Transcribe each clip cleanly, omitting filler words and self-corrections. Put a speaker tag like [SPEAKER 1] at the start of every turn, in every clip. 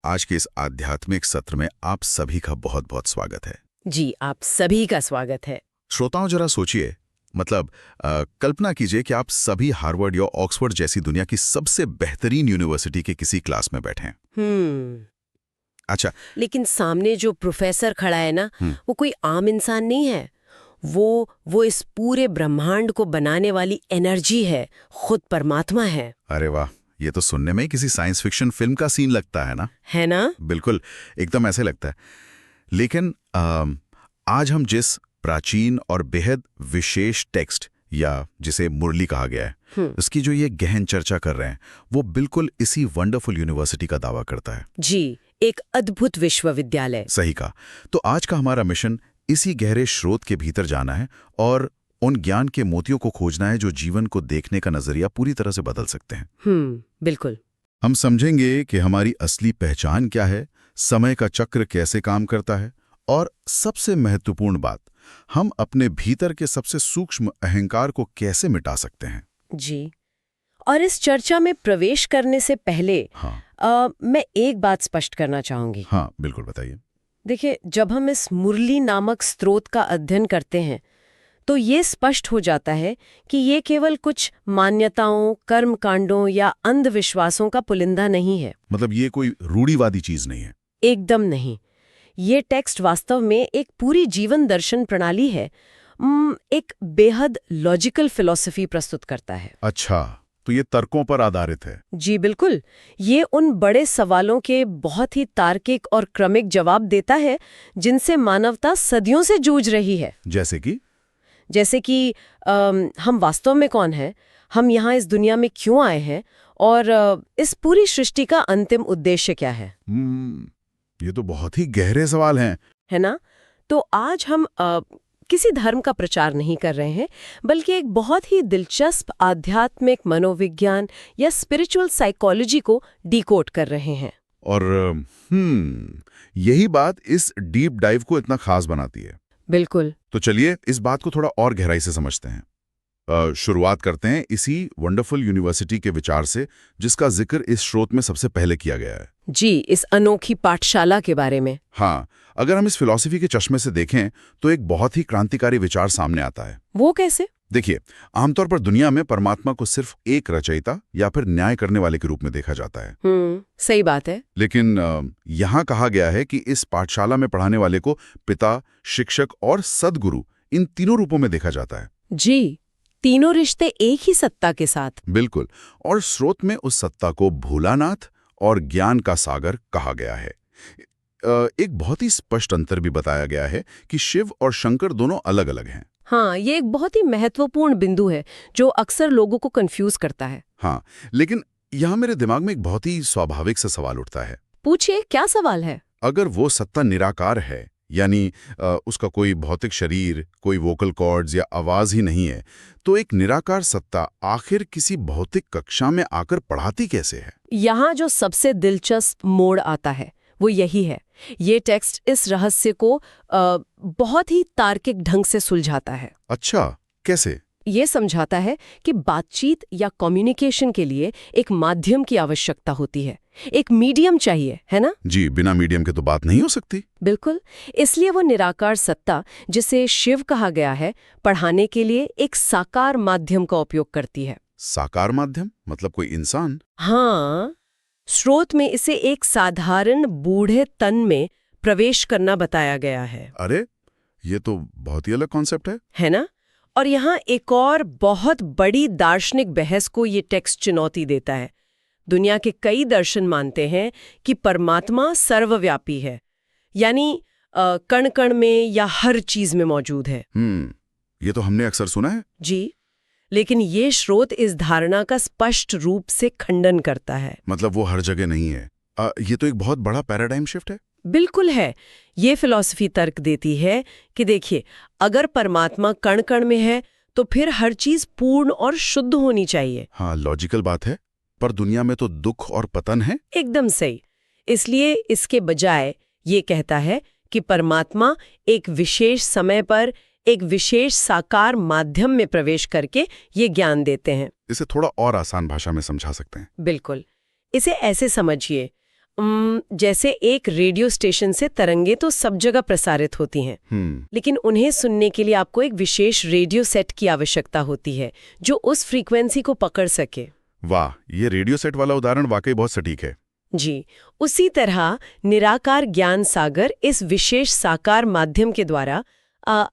[SPEAKER 1] आज के इस आध्यात्मिक सत्र में आप सभी का बहुत बहुत स्वागत है।
[SPEAKER 2] जी, आप सभी का स्वागत है।
[SPEAKER 1] श्रोताओं, जरा सोचिए, मतलब कल्पना कीजिए कि आप सभी हार्वर्ड या ऑक्सफोर्ड जैसी दुनिया की सबसे बेहतरीन यूनिवर्सिटी के किसी क्लास में बैठे हैं। अच्छा,
[SPEAKER 2] लेकिन सामने जो प्रोफेसर खड़ा है ना, वो कोई आम इंसान नहीं है। वो इस पूरे ब्रह्मांड को बनाने वाली एनर्जी है, खुद परमात्मा है।
[SPEAKER 1] अरे वाह, ये तो सुनने में ही किसी साइंस फिक्शन फिल्म का सीन लगता है ना?
[SPEAKER 2] है ना?
[SPEAKER 1] बिल्कुल, एकदम ऐसे लगता है। लेकिन आज हम जिस प्राचीन और बेहद विशेष टेक्स्ट या जिसे मुरली कहा गया है, उसकी जो ये गहन चर्चा कर रहे हैं, वो बिल्कुल इसी वंडरफुल यूनिवर्सिटी का दावा करता है।
[SPEAKER 2] जी, एक अद्भुत विश्वविद्यालय।
[SPEAKER 1] सही कहा। तो आज का हमारा मिशन इसी गहरे स्रोत के भीतर जाना है और उन ज्ञान के मोतियों को खोजना है जो जीवन को देखने का नजरिया पूरी तरह से बदल सकते हैं।
[SPEAKER 2] बिल्कुल।
[SPEAKER 1] हम समझेंगे कि हमारी असली पहचान क्या है, समय का चक्र कैसे काम करता है, और सबसे महत्वपूर्ण बात, हम अपने भीतर के सबसे सूक्ष्म अहंकार को कैसे मिटा सकते हैं।
[SPEAKER 2] जी, और इस चर्चा में प्रवेश करने से पहले मैं एक बात स्पष्ट करना चाहूंगी।
[SPEAKER 1] हाँ, बिल्कुल, बताइए।
[SPEAKER 2] देखिए, जब हम इस मुरली नामक स्रोत का अध्ययन करते हैं तो ये स्पष्ट हो जाता है कि ये केवल कुछ मान्यताओं, कर्मकांडों या अंधविश्वासों का पुलिंदा नहीं है।
[SPEAKER 1] मतलब ये कोई रूढ़िवादी चीज नहीं है?
[SPEAKER 2] एकदम नहीं। ये टेक्स्ट वास्तव में एक पूरी जीवन दर्शन प्रणाली है, एक बेहद लॉजिकल फिलॉसफी प्रस्तुत करता है।
[SPEAKER 1] अच्छा, तो ये तर्कों पर आधारित है?
[SPEAKER 2] जी बिल्कुल। ये उन बड़े सवालों के बहुत ही तार्किक और क्रमिक जवाब देता है जिनसे मानवता सदियों से जूझ रही है। जैसे कि हम वास्तव में कौन हैं, हम यहाँ इस दुनिया में क्यों आए हैं, और इस पूरी सृष्टि का अंतिम उद्देश्य क्या है।
[SPEAKER 1] ये तो बहुत ही गहरे सवाल हैं।
[SPEAKER 2] है ना? तो आज हम किसी धर्म का प्रचार नहीं कर रहे हैं, बल्कि एक बहुत ही दिलचस्प आध्यात्मिक मनोविज्ञान या स्पिरिचुअल साइकोलॉजी को डिकोड कर रहे हैं।
[SPEAKER 1] और यही बात इस डीप डाइव को इतना खास बनाती है।
[SPEAKER 2] बिल्कुल।
[SPEAKER 1] तो चलिए इस बात को थोड़ा और गहराई से समझते हैं। शुरुआत करते हैं इसी वंडरफुल यूनिवर्सिटी के विचार से, जिसका जिक्र इस स्रोत में सबसे पहले किया गया है।
[SPEAKER 2] जी, इस अनोखी पाठशाला के बारे में।
[SPEAKER 1] हाँ, अगर हम इस फिलॉसफी के चश्मे से देखें तो एक बहुत ही क्रांतिकारी विचार सामने आता है।
[SPEAKER 2] वो कैसे?
[SPEAKER 1] देखिए, आमतौर पर दुनिया में परमात्मा को सिर्फ एक रचयिता या फिर न्याय करने वाले के रूप में देखा जाता है।
[SPEAKER 2] सही बात है।
[SPEAKER 1] लेकिन यहाँ कहा गया है कि इस पाठशाला में पढ़ाने वाले को पिता, शिक्षक और सद्गुरु, इन तीनों रूपों में देखा जाता है।
[SPEAKER 2] जी, तीनों रिश्ते एक ही सत्ता के साथ।
[SPEAKER 1] बिल्कुल। और स्रोत में उस सत्ता को भोलानाथ और ज्ञान का सागर कहा गया है। एक बहुत ही स्पष्ट अंतर भी बताया गया है कि शिव और शंकर दोनों अलग अलग हैं।
[SPEAKER 2] हाँ, ये एक बहुत ही महत्वपूर्ण बिंदु है जो अक्सर लोगों को कंफ्यूज करता है।
[SPEAKER 1] हाँ, लेकिन यहाँ मेरे दिमाग में एक बहुत ही स्वाभाविक सा सवाल उठता है।
[SPEAKER 2] पूछिए, क्या सवाल है?
[SPEAKER 1] अगर वो सत्ता निराकार है, यानी उसका कोई भौतिक शरीर, कोई वोकल कॉर्ड्स या आवाज ही नहीं है, तो एक निराकार सत्ता आखिर किसी भौतिक कक्षा में आकर पढ़ाती कैसे है? यहाँ
[SPEAKER 2] जो सबसे दिलचस्प मोड़ आता है वो यही है। ये टेक्स्ट इस रहस्य को बहुत ही तार्किक ढंग से सुलझाता है।
[SPEAKER 1] अच्छा, कैसे?
[SPEAKER 2] ये समझाता है कि बातचीत या कम्युनिकेशन के लिए एक माध्यम की आवश्यकता होती है, एक मीडियम चाहिए, है ना?
[SPEAKER 1] जी, बिना मीडियम के तो बात नहीं हो सकती।
[SPEAKER 2] बिल्कुल। इसलिए वो निराकार सत्ता, जिसे शिव कहा गया है, पढ़ाने के लिए एक साकार माध्यम का उपयोग करती है।
[SPEAKER 1] साकार माध्यम मतलब कोई इंसान?
[SPEAKER 2] हाँ, स्रोत में इसे एक साधारण बूढ़े तन में प्रवेश करना बताया गया है।
[SPEAKER 1] अरे, ये तो बहुत ही अलग कॉन्सेप्ट
[SPEAKER 2] है ना? और यहाँ एक और बहुत बड़ी दार्शनिक बहस को ये टेक्स्ट चुनौती देता है। दुनिया के कई दर्शन मानते हैं कि परमात्मा सर्वव्यापी है, यानी कण कण में या हर चीज में मौजूद है।
[SPEAKER 1] ये तो हमने अक्सर सुना है।
[SPEAKER 2] जी, लेकिन ये स्रोत इस धारणा का स्पष्ट रूप से खंडन करता है।
[SPEAKER 1] मतलब वो हर जगह नहीं है। ये तो एक बहुत बड़ा पैराडाइम शिफ्ट है।
[SPEAKER 2] बिल्कुल है। ये फिलॉसफी तर्क देती है कि देखिए, अगर परमात्मा कण कण में है तो फिर हर चीज पूर्ण और शुद्ध होनी चाहिए।
[SPEAKER 1] हाँ, लॉजिकल बात है, पर दुनिया में तो दुख और पतन है।
[SPEAKER 2] एकदम सही। इसलिए इसके बजाय ये कहता है कि परमात्मा एक विशेष समय पर एक विशेष साकार माध्यम में प्रवेश करके ये ज्ञान देते हैं।
[SPEAKER 1] इसे थोड़ा और आसान भाषा में समझा सकते हैं?
[SPEAKER 2] बिल्कुल। इसे ऐसे समझिए, जैसे एक रेडियो स्टेशन से तरंगे तो सब जगह प्रसारित होती हैं, लेकिन उन्हें सुनने के लिए आपको एक विशेष रेडियो सेट की आवश्यकता होती है जो उस फ्रीक्वेंसी को पकड़ सके।
[SPEAKER 1] वाह, ये रेडियो सेट वाला उदाहरण वाकई बहुत सटीक है।
[SPEAKER 2] जी, उसी तरह निराकार ज्ञान सागर इस विशेष साकार माध्यम के द्वारा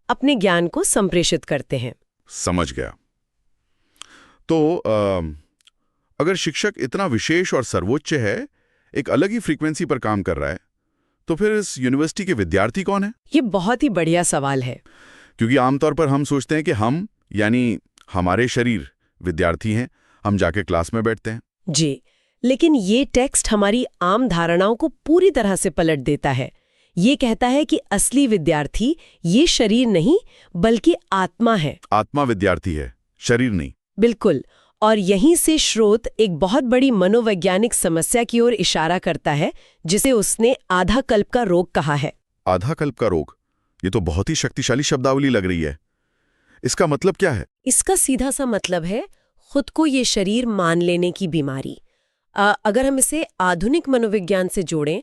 [SPEAKER 2] अपने ज्ञान को संप्रेषित करते हैं।
[SPEAKER 1] समझ गया। तो अगर शिक्षक इतना विशेष और सर्वोच्च है, एक अलग ही फ्रीक्वेंसी पर काम कर रहा है, तो फिर इस यूनिवर्सिटी के विद्यार्थी कौन है?
[SPEAKER 2] ये बहुत ही बढ़िया सवाल है।
[SPEAKER 1] क्योंकि आमतौर पर हम सोचते हैं कि हम यानी हमारे शरीर विद्यार्थी हैं, हम जाके क्लास में बैठते हैं।
[SPEAKER 2] जी, लेकिन ये टेक्स्ट हमारी आम धारणाओं को पूरी तरह से पलट देता है। ये कहता है कि असली विद्यार्थी ये शरीर नहीं बल्कि आत्मा है।
[SPEAKER 1] आत्मा विद्यार्थी है, शरीर नहीं।
[SPEAKER 2] बिल्कुल। और यहीं से स्रोत एक बहुत बड़ी मनोवैज्ञानिक समस्या की ओर इशारा करता है, जिसे उसने आधा कल्प का रोग कहा है।
[SPEAKER 1] आधा कल्प का रोग, ये तो बहुत ही शक्तिशाली शब्दावली लग रही है। इसका मतलब क्या है?
[SPEAKER 2] इसका सीधा सा मतलब है खुद को ये शरीर मान लेने की बीमारी। अगर हम इसे आधुनिक मनोविज्ञान से जोड़ें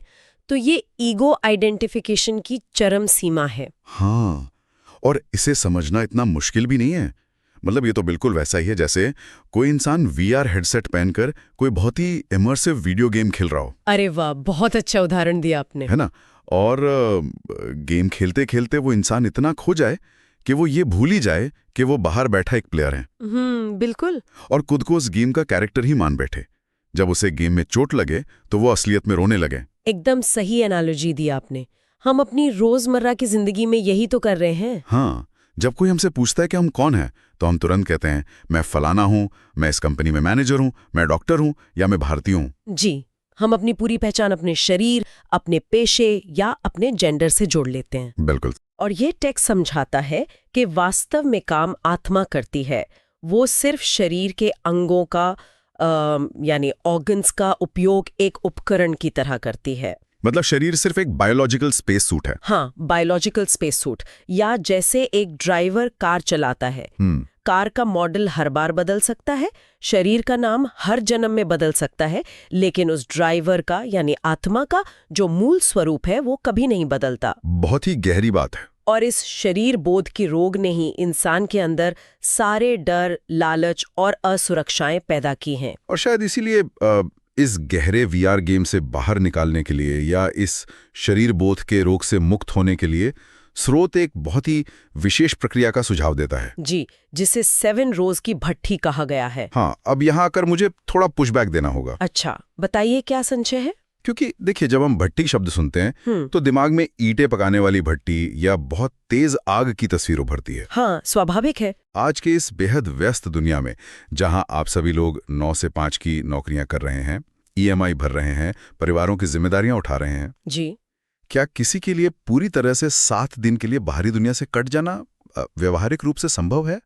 [SPEAKER 2] तो ये ईगो आइडेंटिफिकेशन की चरम सीमा है।
[SPEAKER 1] हाँ, और इसे समझना इतना मुश्किल भी नहीं है। मतलब ये तो बिल्कुल वैसा ही है जैसे कोई इंसान VR हेडसेट पहनकर कोई बहुत ही इमर्सिव वीडियो गेम खेल रहा हो।
[SPEAKER 2] अरे वाह, बहुत अच्छा उदाहरण दिया आपने।
[SPEAKER 1] है ना? और गेम खेलते खेलते वो इंसान इतना खो जाए कि वो ये भूल ही जाए कि वो बाहर बैठा एक प्लेयर है।
[SPEAKER 2] बिल्कुल।
[SPEAKER 1] और खुद को उस गेम का कैरेक्टर ही मान बैठे। जब उसे गेम में चोट लगे तो वो असलियत में रोने लगे।
[SPEAKER 2] एकदम सही एनालॉजी दी आपने। हम अपनी रोजमर्रा की जिंदगी में यही तो कर रहे हैं।
[SPEAKER 1] हाँ, जब कोई हमसे पूछता है कि हम कौन हैं, तो हम तुरंत कहते हैं मैं फलाना हूँ, मैं इस कंपनी में मैनेजर हूँ, मैं डॉक्टर हूँ या मैं भारतीय हूँ।
[SPEAKER 2] जी, हम अपनी पूरी पहचान अपने शरीर, अपने पेशे या अपने जेंडर से जोड़ लेते हैं।
[SPEAKER 1] बिल्कुल।
[SPEAKER 2] और ये टेक्स्ट समझाता है कि वास्तव में काम आत्मा करती है। वो सिर्फ शरीर के अंगों का यानी ऑर्गन्स का उपयोग एक उपकरण की तरह करती है।
[SPEAKER 1] मतलब शरीर सिर्फ एक बायोलॉजिकल स्पेस सूट है।
[SPEAKER 2] हाँ, बायोलॉजिकल स्पेस सूट। या जैसे एक ड्राइवर कार चलाता है, कार का मॉडल हर बार बदल सकता है, शरीर का नाम हर जन्म में बदल सकता है, लेकिन उस ड्राइवर का यानी आत्मा का जो मूल स्वरूप है वो कभी नहीं बदलता।
[SPEAKER 1] बहुत ही गहरी बात है।
[SPEAKER 2] और इस शरीर बोध की रोग ने ही इंसान के अंदर सारे डर, लालच और असुरक्षाएं पैदा की हैं।
[SPEAKER 1] और शायद इसीलिए इस गहरे VR गेम से बाहर निकालने के लिए या इस शरीर बोध के रोग से मुक्त होने के लिए स्रोत एक बहुत ही विशेष प्रक्रिया का सुझाव देता है।
[SPEAKER 2] जी, जिसे 7 रोज की भट्ठी कहा गया है।
[SPEAKER 1] हाँ, अब यहाँ आकर मुझे थोड़ा पुशबैक देना होगा।
[SPEAKER 2] अच्छा, बताइए क्या संशय है?
[SPEAKER 1] क्योंकि देखिए, जब हम भट्ठी शब्द सुनते हैं तो दिमाग में ईंटें पकाने वाली भट्टी या बहुत तेज आग की तस्वीर उभरती है।
[SPEAKER 2] हाँ, स्वाभाविक है।
[SPEAKER 1] आज के इस बेहद व्यस्त दुनिया में जहां आप सभी लोग 9 से 5 की नौकरियां कर रहे हैं, EMI भर रहे हैं, परिवारों की जिम्मेदारियां उठा रहे हैं,
[SPEAKER 2] जी,
[SPEAKER 1] क्या किसी के लिए पूरी तरह से 7 दिन के लिए बाहरी दुनिया से कट जाना व्यवहारिक रूप से संभव है?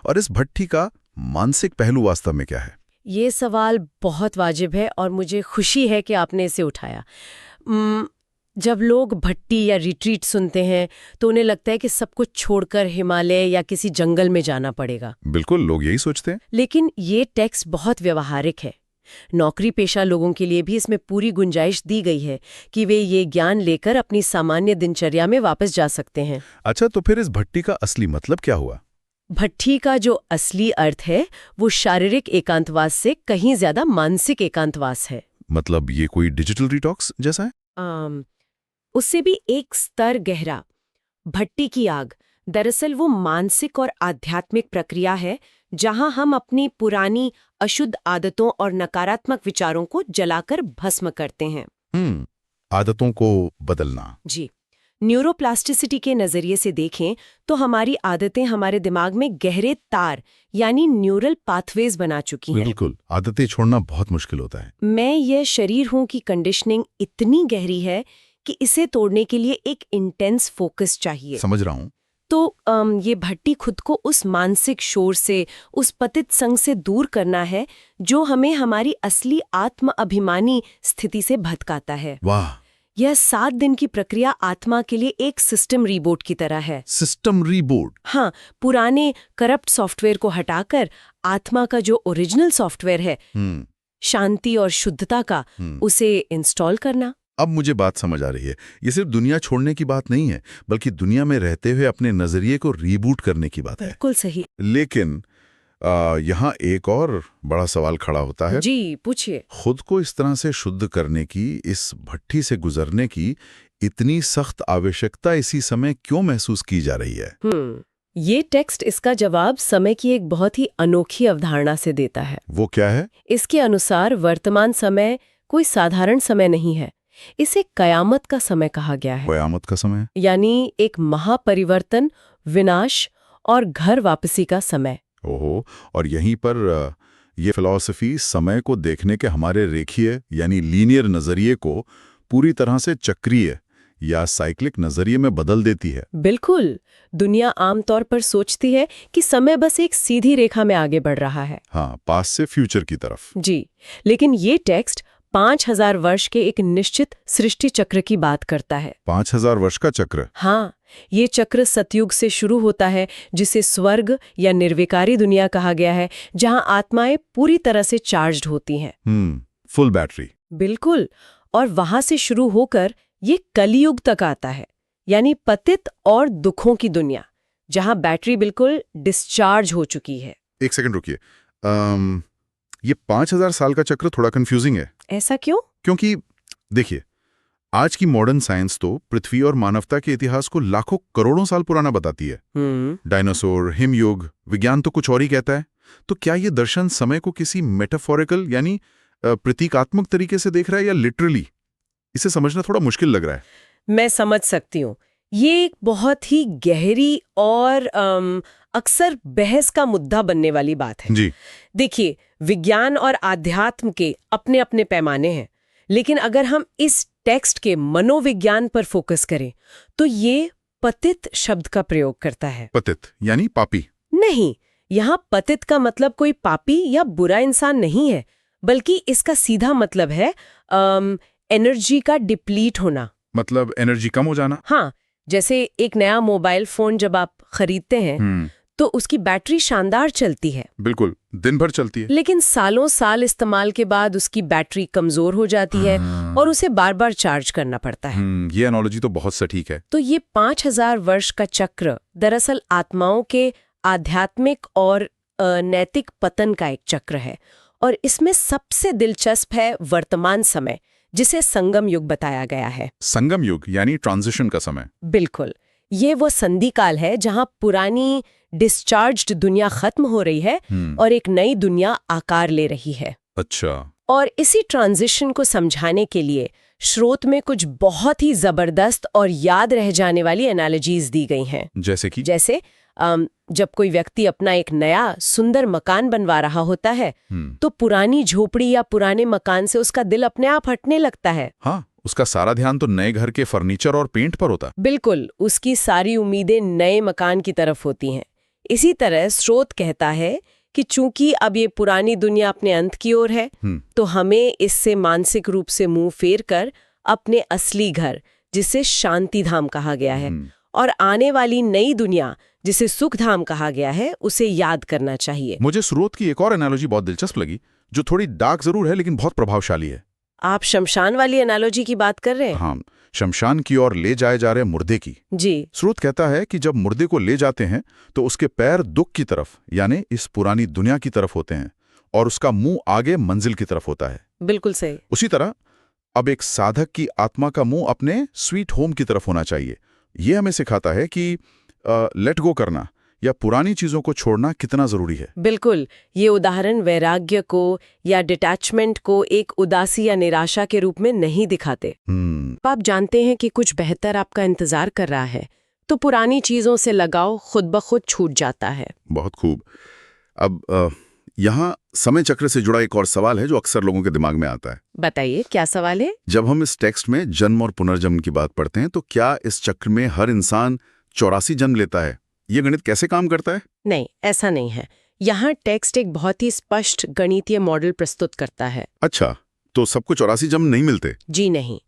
[SPEAKER 1] और इस भट्ठी का मानसिक पहलू वास्तव में क्या है?
[SPEAKER 2] ये सवाल बहुत वाजिब है और मुझे खुशी है कि आपने इसे उठाया। जब लोग भट्टी या रिट्रीट सुनते हैं तो उन्हें लगता है कि सब कुछ छोड़कर हिमालय या किसी जंगल में जाना पड़ेगा।
[SPEAKER 1] बिल्कुल, लोग यही सोचते हैं।
[SPEAKER 2] लेकिन ये टेक्स्ट बहुत व्यवहारिक है। नौकरी पेशा लोगों के लिए भी इसमें पूरी गुंजाइश दी गई है कि वे ये ज्ञान लेकर अपनी सामान्य दिनचर्या में वापस जा सकते हैं।
[SPEAKER 1] अच्छा, तो फिर इस भट्टी का असली मतलब क्या हुआ?
[SPEAKER 2] भट्ठी का जो असली अर्थ है वो शारीरिक एकांतवास से कहीं ज्यादा मानसिक एकांतवास है।
[SPEAKER 1] मतलब ये कोई डिजिटल डिटॉक्स जैसा है?
[SPEAKER 2] उससे भी एक स्तर गहरा। भट्टी की आग दरअसल वो मानसिक और आध्यात्मिक प्रक्रिया है जहां हम अपनी पुरानी अशुद्ध आदतों और नकारात्मक विचारों को जलाकर भस्म करते हैं।
[SPEAKER 1] आदतों को बदलना।
[SPEAKER 2] जी, न्यूरोप्लास्टिसिटी के नजरिए से देखें तो हमारी आदतें हमारे दिमाग में गहरे तार यानी न्यूरल पाथवेज बना चुकी हैं।
[SPEAKER 1] बिल्कुल, आदतें छोड़ना बहुत मुश्किल होता है।
[SPEAKER 2] मैं ये शरीर हूं की कंडीशनिंग इतनी गहरी है कि इसे तोड़ने के लिए एक इंटेंस फोकस चाहिए।
[SPEAKER 1] समझ रहा हूं।
[SPEAKER 2] तो ये भट्टी खुद को उस मानसिक शोर से, उस पतित संग से दूर करना है जो हमें हमारी असली आत्म अभिमानी स्थिति से भटकाता है।
[SPEAKER 1] वाह,
[SPEAKER 2] यह 7 दिन की प्रक्रिया आत्मा के लिए एक सिस्टम रीबूट की तरह है।
[SPEAKER 1] System reboot?
[SPEAKER 2] हाँ, पुराने करप्ट सॉफ्टवेयर को हटाकर आत्मा का जो ओरिजिनल सॉफ्टवेयर है, शांति और शुद्धता का उसे इंस्टॉल करना।
[SPEAKER 1] अब मुझे बात समझ आ रही है। ये सिर्फ दुनिया छोड़ने की बात नहीं है, बल्कि दुनिया में रहते हुए अपने नजरिए को रीबूट करने की बात है।
[SPEAKER 2] बिल्कुल सही।
[SPEAKER 1] लेकिन यहाँ एक और बड़ा सवाल खड़ा होता है।
[SPEAKER 2] जी, पूछिए।
[SPEAKER 1] खुद को इस तरह से शुद्ध करने की, इस भट्ठी से गुजरने की इतनी सख्त आवश्यकता इसी समय क्यों महसूस की जा रही है?
[SPEAKER 2] ये टेक्स्ट इसका जवाब समय की एक बहुत ही अनोखी अवधारणा से देता है।
[SPEAKER 1] वो क्या है?
[SPEAKER 2] इसके अनुसार वर्तमान समय कोई साधारण समय नहीं है, इसे कयामत का समय कहा गया है।
[SPEAKER 1] कयामत का समय?
[SPEAKER 2] यानी एक महापरिवर्तन, विनाश और घर वापसी का समय।
[SPEAKER 1] ओहो, और यहीं पर ये फिलॉसफी समय को देखने के हमारे रेखीय यानी लीनियर नजरिए को पूरी तरह से चक्रीय या साइक्लिक नजरिए में बदल देती है।
[SPEAKER 2] बिल्कुल। दुनिया आमतौर पर सोचती है कि समय बस एक सीधी रेखा में आगे बढ़ रहा है।
[SPEAKER 1] हाँ, पास्ट से फ्यूचर की तरफ।
[SPEAKER 2] जी, लेकिन ये टेक्स्ट 5000 वर्ष के एक निश्चित सृष्टि चक्र की बात करता है।
[SPEAKER 1] 5000 वर्ष का चक्र?
[SPEAKER 2] हाँ, ये चक्र सतयुग से शुरू होता है, जिसे स्वर्ग या निर्विकारी दुनिया कहा गया है, जहां आत्माएं पूरी तरह से चार्ज्ड होती हैं।
[SPEAKER 1] Full battery.
[SPEAKER 2] बिल्कुल। और वहां से शुरू होकर ये कलियुग तक आता है, यानी पतित और दुखों की दुनिया, जहां बैटरी बिल्कुल डिस्चार्ज हो चुकी है।
[SPEAKER 1] एक सेकंड रुकिए। ये 5000 साल का चक्र थोड़ा कंफ्यूजिंग है।
[SPEAKER 2] ऐसा क्यों?
[SPEAKER 1] क्योंकि देखिए, आज की मॉडर्न साइंस तो पृथ्वी और मानवता के इतिहास को लाखों करोड़ों साल पुराना बताती है। डायनासोर, हिमयुग, विज्ञान तो कुछ और ही कहता है। तो क्या ये दर्शन समय को किसी मेटाफोरिकल यानी प्रतीकात्मक तरीके से देख रहा है या लिटरली? इसे समझना थोड़ा मुश्किल लग रहा है।
[SPEAKER 2] मैं समझ सकती हूँ। ये एक बहुत ही गहरी और अक्सर बहस का मुद्दा बनने वाली बात है।
[SPEAKER 1] जी।
[SPEAKER 2] देखिए, विज्ञान और आध्यात्म के अपने अपने पैमाने हैं, लेकिन अगर हम इस टेक्स्ट के मनोविज्ञान पर फोकस करें तो ये पतित शब्द का प्रयोग करता है।
[SPEAKER 1] पतित यानी पापी?
[SPEAKER 2] नहीं, यहाँ पतित का मतलब कोई पापी या बुरा इंसान नहीं है, बल्कि इसका सीधा मतलब है एनर्जी का डिप्लीट होना।
[SPEAKER 1] मतलब एनर्जी कम हो जाना?
[SPEAKER 2] हाँ, जैसे एक नया मोबाइल फोन जब आप खरीदते हैं तो उसकी बैटरी शानदार चलती है।
[SPEAKER 1] बिल्कुल, दिन भर चलती है।
[SPEAKER 2] लेकिन सालों साल इस्तेमाल के बाद उसकी बैटरी कमजोर हो जाती है और उसे बार बार चार्ज करना पड़ता है।
[SPEAKER 1] ये एनालॉजी तो बहुत सटीक है।
[SPEAKER 2] तो ये 5000 वर्ष का चक्र दरअसल आत्माओं के आध्यात्मिक और नैतिक पतन का एक चक्र है, और इसमें सबसे दिलचस्प है वर्तमान समय, जिसे संगम युग बताया गया है।
[SPEAKER 1] संगम युग यानी ट्रांजिशन का समय?
[SPEAKER 2] बिल्कुल। ये वो संधि काल है जहां पुरानी डिस्चार्ज्ड दुनिया खत्म हो रही है और एक नई दुनिया आकार ले रही है।
[SPEAKER 1] अच्छा।
[SPEAKER 2] और इसी ट्रांजिशन को समझाने के लिए स्रोत में कुछ बहुत ही जबरदस्त और याद रह जाने वाली एनालॉजीज दी गई हैं।
[SPEAKER 1] जैसे कि?
[SPEAKER 2] जैसे जब कोई व्यक्ति अपना एक नया सुंदर मकान बनवा रहा होता है तो पुरानी झोपड़ी या पुराने मकान से उसका दिल अपने आप हटने लगता है।
[SPEAKER 1] हाँ, उसका सारा ध्यान तो नए घर के फर्नीचर और पेंट पर होता।
[SPEAKER 2] बिल्कुल, उसकी सारी उम्मीदें नए मकान की तरफ होती हैं। इसी तरह स्रोत कहता है कि चूंकि अब ये पुरानी दुनिया अपने अंत की ओर है तो हमें इससे मानसिक रूप से मुंह फेर कर अपने असली घर, जिसे शांति धाम कहा गया है, और आने वाली नई दुनिया, जिसे सुख धाम कहा गया है, उसे याद करना चाहिए।
[SPEAKER 1] मुझे स्रोत की एक और एनालॉजी बहुत दिलचस्प लगी, जो थोड़ी डार्क जरूर है लेकिन बहुत प्रभावशाली है।
[SPEAKER 2] आप शमशान वाली एनालॉजी की बात कर रहे हैं?
[SPEAKER 1] हाँ, शमशान की ओर ले जाए जा रहे मुर्दे की।
[SPEAKER 2] जी।
[SPEAKER 1] स्रोत कहता है कि जब मुर्दे को ले जाते हैं तो उसके पैर दुख की तरफ यानी इस पुरानी दुनिया की तरफ होते हैं और उसका मुंह आगे मंजिल की तरफ होता है।
[SPEAKER 2] बिल्कुल सही।
[SPEAKER 1] उसी तरह अब एक साधक की आत्मा का मुंह अपने स्वीट होम की तरफ होना चाहिए। यह हमें सिखाता है कि लेट गो करना या पुरानी चीजों को छोड़ना कितना जरूरी है।
[SPEAKER 2] बिल्कुल। ये उदाहरण वैराग्य को या डिटैचमेंट को एक उदासी या निराशा के रूप में नहीं दिखाते। आप जानते हैं कि कुछ बेहतर आपका इंतजार कर रहा है तो पुरानी चीजों से लगाव खुद ब खुद छूट जाता है।
[SPEAKER 1] बहुत खूब। अब यहाँ समय चक्र से जुड़ा एक और सवाल है जो अक्सर लोगों के दिमाग में आता है।
[SPEAKER 2] बताइए, क्या सवाल है?
[SPEAKER 1] जब हम इस टेक्स्ट में जन्म और पुनर्जन्म की बात पढ़ते हैं तो क्या इस चक्र में हर इंसान 84 जन्म लेता है? ये गणित कैसे काम करता है?
[SPEAKER 2] नहीं, ऐसा नहीं है। यहाँ टेक्स्ट एक बहुत ही स्पष्ट गणितीय मॉडल प्रस्तुत करता है।
[SPEAKER 1] अच्छा, तो सबको 84 जन्म नहीं मिलते?
[SPEAKER 2] जी नहीं।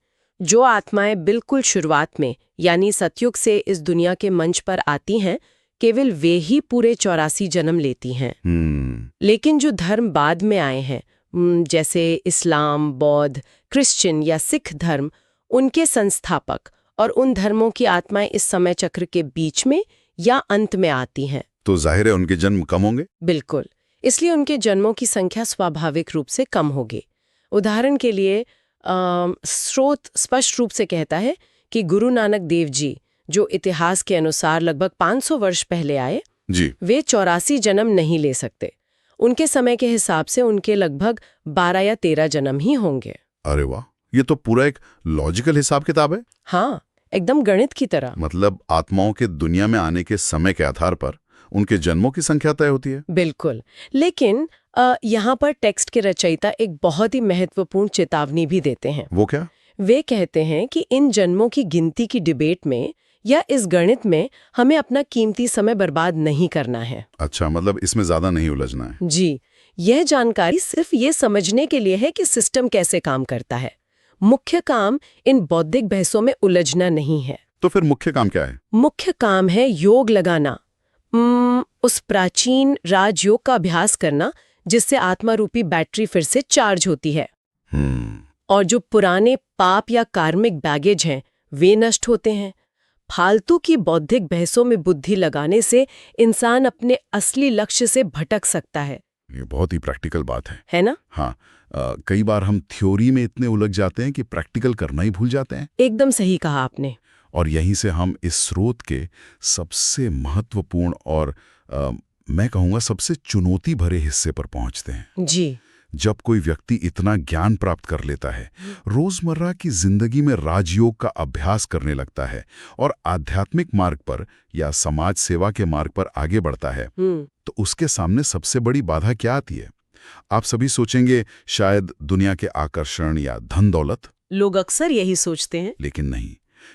[SPEAKER 2] जो आत्माएं बिल्कुल शुरुआत में यानी सतयुग से इस दुनिया के मंच पर आती हैं, केवल वे ही पूरे 84 जन्म लेती हैं। लेकिन जो धर्म बाद में आए हैं जैसे इस्लाम, बौद्ध, क्रिश्चियन या सिख धर्म, उनके संस्थापक और उन धर्मों की आत्माएं इस समय चक्र के बीच में या अंत में आती हैं।
[SPEAKER 1] तो जाहिर है उनके जन्म कम होंगे।
[SPEAKER 2] बिल्कुल, इसलिए उनके जन्मों की संख्या स्वाभाविक रूप से कम होगी। उदाहरण के लिए स्रोत स्पष्ट रूप से कहता है कि गुरु नानक देव जी, जो इतिहास के अनुसार लगभग 500 वर्ष पहले आए,
[SPEAKER 1] जी,
[SPEAKER 2] वे 84 जन्म नहीं ले सकते। उनके समय के हिसाब से उनके लगभग 12 या 13 जन्म ही होंगे।
[SPEAKER 1] अरे वाह, ये तो पूरा एक लॉजिकल हिसाब किताब है।
[SPEAKER 2] हाँ, एकदम गणित की तरह।
[SPEAKER 1] मतलब आत्माओं के दुनिया में आने के समय के आधार पर उनके जन्मों की संख्या तय होती है।
[SPEAKER 2] बिल्कुल, लेकिन यहाँ पर टेक्स्ट के रचयिता एक बहुत ही महत्वपूर्ण चेतावनी भी देते हैं।
[SPEAKER 1] वो क्या?
[SPEAKER 2] वे कहते हैं कि इन जन्मों की गिनती की डिबेट में या इस गणित में हमें अपना कीमती समय बर्बाद नहीं करना है।
[SPEAKER 1] अच्छा, मतलब इसमें ज्यादा नहीं उलझना है।
[SPEAKER 2] जी, यह जानकारी सिर्फ ये समझने के लिए है कि सिस्टम कैसे काम करता है। मुख्य काम इन बौद्धिक बहसों में उलझना नहीं है।
[SPEAKER 1] तो फिर मुख्य काम क्या है?
[SPEAKER 2] मुख्य काम है योग लगाना, उस प्राचीन राजयोग का अभ्यास करना जिससे आत्मा रूपी बैटरी फिर से चार्ज होती है। और जो पुराने पाप या कार्मिक बैगेज हैं वे नष्ट होते हैं। फालतू की बौद्धिक बहसों में बुद्धि लगाने से इंसान अपने असली लक्ष्य से भटक सकता है।
[SPEAKER 1] ये बहुत ही प्रैक्टिकल बात है
[SPEAKER 2] ना?
[SPEAKER 1] हाँ, कई बार हम थ्योरी में इतने उलझ जाते हैं कि प्रैक्टिकल करना ही भूल जाते हैं।
[SPEAKER 2] एकदम सही कहा आपने।
[SPEAKER 1] और यहीं से हम इस स्रोत के सबसे महत्वपूर्ण और मैं कहूँगा सबसे चुनौती भरे हिस्से पर पहुँचते हैं।
[SPEAKER 2] जी।
[SPEAKER 1] जब कोई व्यक्ति इतना ज्ञान प्राप्त कर लेता है, रोजमर्रा की जिंदगी में राजयोग का अभ्यास करने लगता है और आध्यात्मिक मार्ग पर या समाज सेवा के मार्ग पर आगे बढ़ता है, तो उसके सामने सबसे बड़ी बाधा क्या आती है? आप सभी सोचेंगे शायद दुनिया के आकर्षण या धन दौलत।
[SPEAKER 2] लोग अक्सर यही सोचते हैं,
[SPEAKER 1] लेकिन नहीं,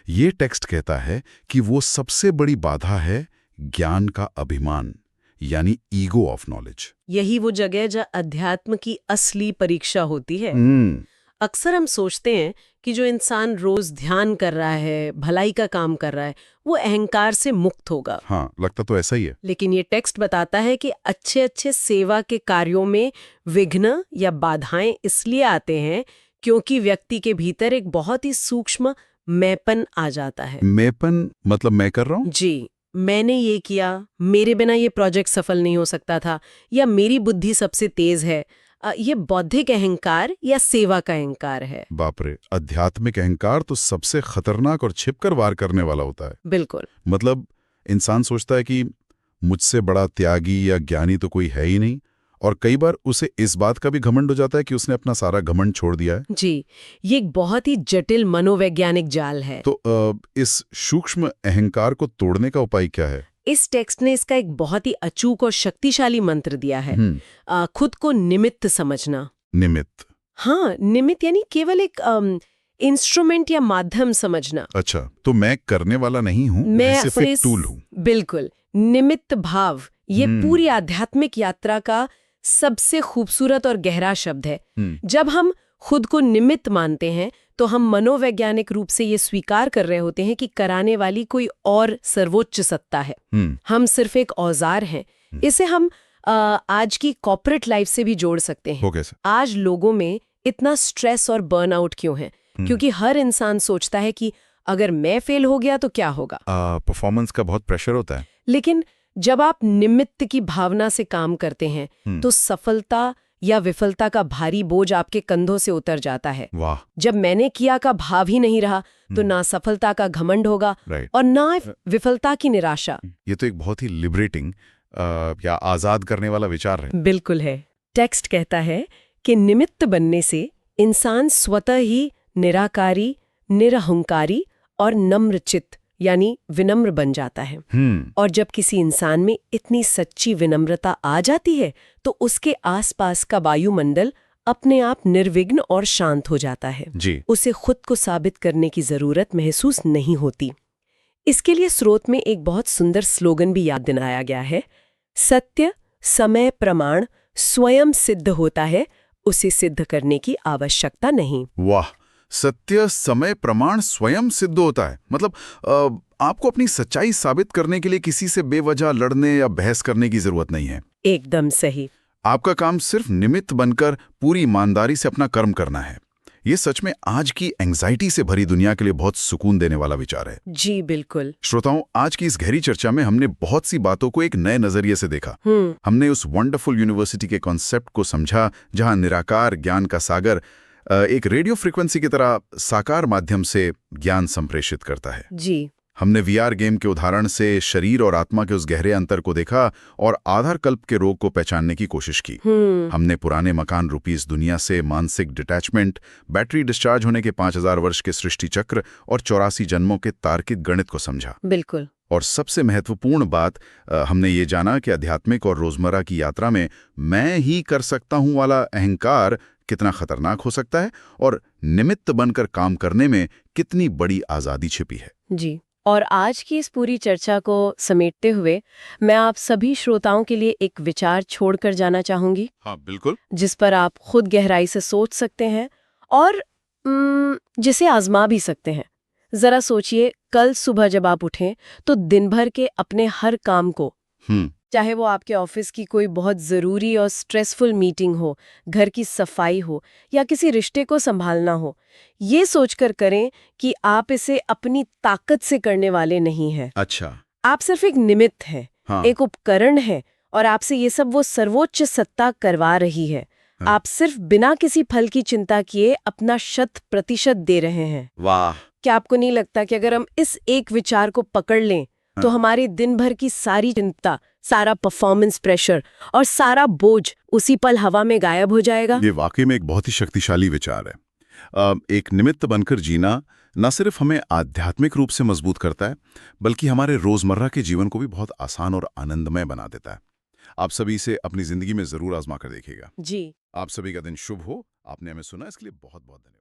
[SPEAKER 1] ये टेक्स्ट कहता है कि वो सबसे बड़ी बाधा है ज्ञान का अभिमान, यानी ईगो ऑफ नॉलेज।
[SPEAKER 2] यही वो जगह जहाँ अध्यात्म की असली परीक्षा होती है। अक्सर हम सोचते हैं कि जो इंसान रोज ध्यान कर रहा है, भलाई का काम कर रहा है, वो अहंकार से मुक्त होगा।
[SPEAKER 1] हाँ, लगता तो ऐसा ही है।
[SPEAKER 2] लेकिन ये टेक्स्ट बताता है कि अच्छे अच्छे सेवा के कार्यों में विघ्न या बाधाएं इसलिए आते हैं क्योंकि व्यक्ति के भीतर एक बहुत ही सूक्ष्म मैंपन आ जाता है।
[SPEAKER 1] मैंपन मतलब मैं कर रहा हूँ?
[SPEAKER 2] जी, मैंने ये किया, मेरे बिना ये प्रोजेक्ट सफल नहीं हो सकता था, या मेरी बुद्धि सबसे तेज है। ये बौद्धिक अहंकार या सेवा का अहंकार है।
[SPEAKER 1] बाप रे, आध्यात्मिक अहंकार तो सबसे खतरनाक और छिपकर वार करने वाला होता है।
[SPEAKER 2] बिल्कुल।
[SPEAKER 1] मतलब इंसान सोचता है कि मुझसे बड़ा त्यागी या ज्ञानी तो कोई है ही नहीं, और कई बार उसे इस बात का भी घमंड हो जाता है कि उसने अपना सारा घमंड छोड़ दिया है।
[SPEAKER 2] जी, ये एक बहुत ही जटिल मनोवैज्ञानिक जाल है।
[SPEAKER 1] तो इस सूक्ष्म अहंकार को तोड़ने का उपाय क्या है?
[SPEAKER 2] इस टेक्स्ट ने इसका एक बहुत ही अचूक और शक्तिशाली मंत्र दिया है। खुद को निमित्त समझना।
[SPEAKER 1] निमित्त?
[SPEAKER 2] हाँ, निमित्त यानी केवल एक इंस्ट्रूमेंट या माध्यम समझना।
[SPEAKER 1] अच्छा, तो मैं करने वाला नहीं हूँ, मैं सिर्फ एक टूल हूँ।
[SPEAKER 2] बिल्कुल, निमित्त भाव ये पूरी आध्यात्मिक यात्रा का सबसे खूबसूरत और गहरा शब्द है। जब हम खुद को निमित्त मानते हैं तो हम मनोवैज्ञानिक रूप से ये स्वीकार कर रहे होते हैं कि कराने वाली कोई और सर्वोच्च सत्ता है। हम सिर्फ एक औजार हैं। इसे हम आज की कॉर्पोरेट लाइफ से भी जोड़ सकते हैं। आज लोगों में इतना स्ट्रेस और बर्नआउट क्यों है? क्योंकि हर इंसान सोचता है कि अगर मैं फेल हो गया तो क्या होगा।
[SPEAKER 1] परफॉर्मेंस का बहुत प्रेशर होता है।
[SPEAKER 2] लेकिन जब आप निमित्त की भावना से काम करते हैं तो सफलता या विफलता का भारी बोझ आपके कंधों से उतर जाता है।
[SPEAKER 1] वाह।
[SPEAKER 2] जब मैंने किया का भाव ही नहीं रहा तो ना सफलता का घमंड होगा और ना विफलता की निराशा।
[SPEAKER 1] ये तो एक बहुत ही लिबरेटिंग या आजाद करने वाला विचार है।
[SPEAKER 2] बिल्कुल है। टेक्स्ट कहता है कि निमित्त बनने से इंसान स्वतः ही निराकारी, निरहंकारी और नम्रचित्त यानी विनम्र बन जाता है। और जब किसी इंसान में इतनी सच्ची विनम्रता आ जाती है तो उसके आसपास का वायुमंडल अपने आप निर्विघ्न और शांत हो जाता है। उसे खुद को साबित करने की जरूरत महसूस नहीं होती। इसके लिए स्रोत में एक बहुत सुंदर स्लोगन भी याद दिलाया गया है, सत्य समय प्रमाण स्वयं सिद्ध होता है, उसे सिद्ध करने की आवश्यकता नहीं।
[SPEAKER 1] वाह, सत्य समय प्रमाण स्वयं सिद्ध होता है। मतलब आपको अपनी सच्चाई साबित करने के लिए किसी से बेवजह लड़ने या बहस करने की जरूरत नहीं है।
[SPEAKER 2] एकदम सही।
[SPEAKER 1] आपका काम सिर्फ निमित्त बनकर पूरी ईमानदारी से अपना कर्म करना है। ये सच में आज की एंग्जाइटी से भरी दुनिया के लिए बहुत सुकून देने वाला विचार है।
[SPEAKER 2] जी बिल्कुल।
[SPEAKER 1] श्रोताओं, आज की इस गहरी चर्चा में हमने बहुत सी बातों को एक नए नजरिए से देखा। हमने उस वंडरफुल यूनिवर्सिटी के कॉन्सेप्ट को समझा जहां निराकार ज्ञान का सागर एक रेडियो फ्रीक्वेंसी की तरह साकार माध्यम से ज्ञान संप्रेषित करता है।
[SPEAKER 2] जी।
[SPEAKER 1] हमने वीआर गेम के उदाहरण से शरीर और आत्मा के उस गहरे अंतर को देखा और आधार कल्प के रोग को पहचानने की कोशिश की। हमने पुराने मकान रूपी इस दुनिया से मानसिक डिटैचमेंट, बैटरी डिस्चार्ज होने के 5000 वर्ष के सृष्टि चक्र और 84 जन्मों के तार्किक गणित को समझा।
[SPEAKER 2] बिल्कुल।
[SPEAKER 1] और सबसे महत्वपूर्ण बात, हमने ये जाना कि आध्यात्मिक और रोजमर्रा की यात्रा में मैं ही कर सकता हूं वाला अहंकार कितना खतरनाक हो सकता है और निमित्त बनकर काम करने में कितनी बड़ी आजादी छिपी है।
[SPEAKER 2] जी। और आज की इस पूरी चर्चा को समेटते हुए मैं आप सभी श्रोताओं के लिए एक विचार छोड़कर जाना चाहूंगी।
[SPEAKER 1] हाँ बिल्कुल।
[SPEAKER 2] जिस पर आप खुद गहराई से सोच सकते हैं और जिसे आजमा भी सकते हैं। जरा सोचिए, कल सुबह जब आप उठें तो दिन भर के अपने हर काम को, चाहे वो आपके ऑफिस की कोई बहुत ज़रूरी और स्ट्रेसफुल मीटिंग हो, घर की सफाई हो या किसी रिश्ते को संभालना हो, ये सोचकर करें कि आप इसे अपनी ताकत से करने वाले नहीं हैं।
[SPEAKER 1] अच्छा। आप
[SPEAKER 2] सिर्फ एक निमित्त हैं। हाँ। एक उपकरण है और आपसे ये सब वो सर्वोच्च सत्ता करवा रही है। हाँ। आप सिर्फ बिना किसी फल की चिंता किए अपना 100% दे रहे हैं।
[SPEAKER 1] वाह।
[SPEAKER 2] क्या आपको नहीं लगता कि अगर हम इस एक विचार को पकड़ लें तो हमारी दिन भर की सारी चिंता, सारा परफॉर्मेंस प्रेशर और सारा बोझ उसी पल हवा में गायब हो जाएगा?
[SPEAKER 1] ये वाकई में एक बहुत ही शक्तिशाली विचार है। एक निमित्त बनकर जीना न सिर्फ हमें आध्यात्मिक रूप से मजबूत करता है, बल्कि हमारे रोजमर्रा के जीवन को भी बहुत आसान और आनंदमय बना देता है। आप सभी इसे अपनी जिंदगी में जरूर आजमा कर देखिएगा।
[SPEAKER 2] जी।
[SPEAKER 1] आप सभी का दिन शुभ हो। आपने हमें सुना, इसके लिए बहुत बहुत धन्यवाद।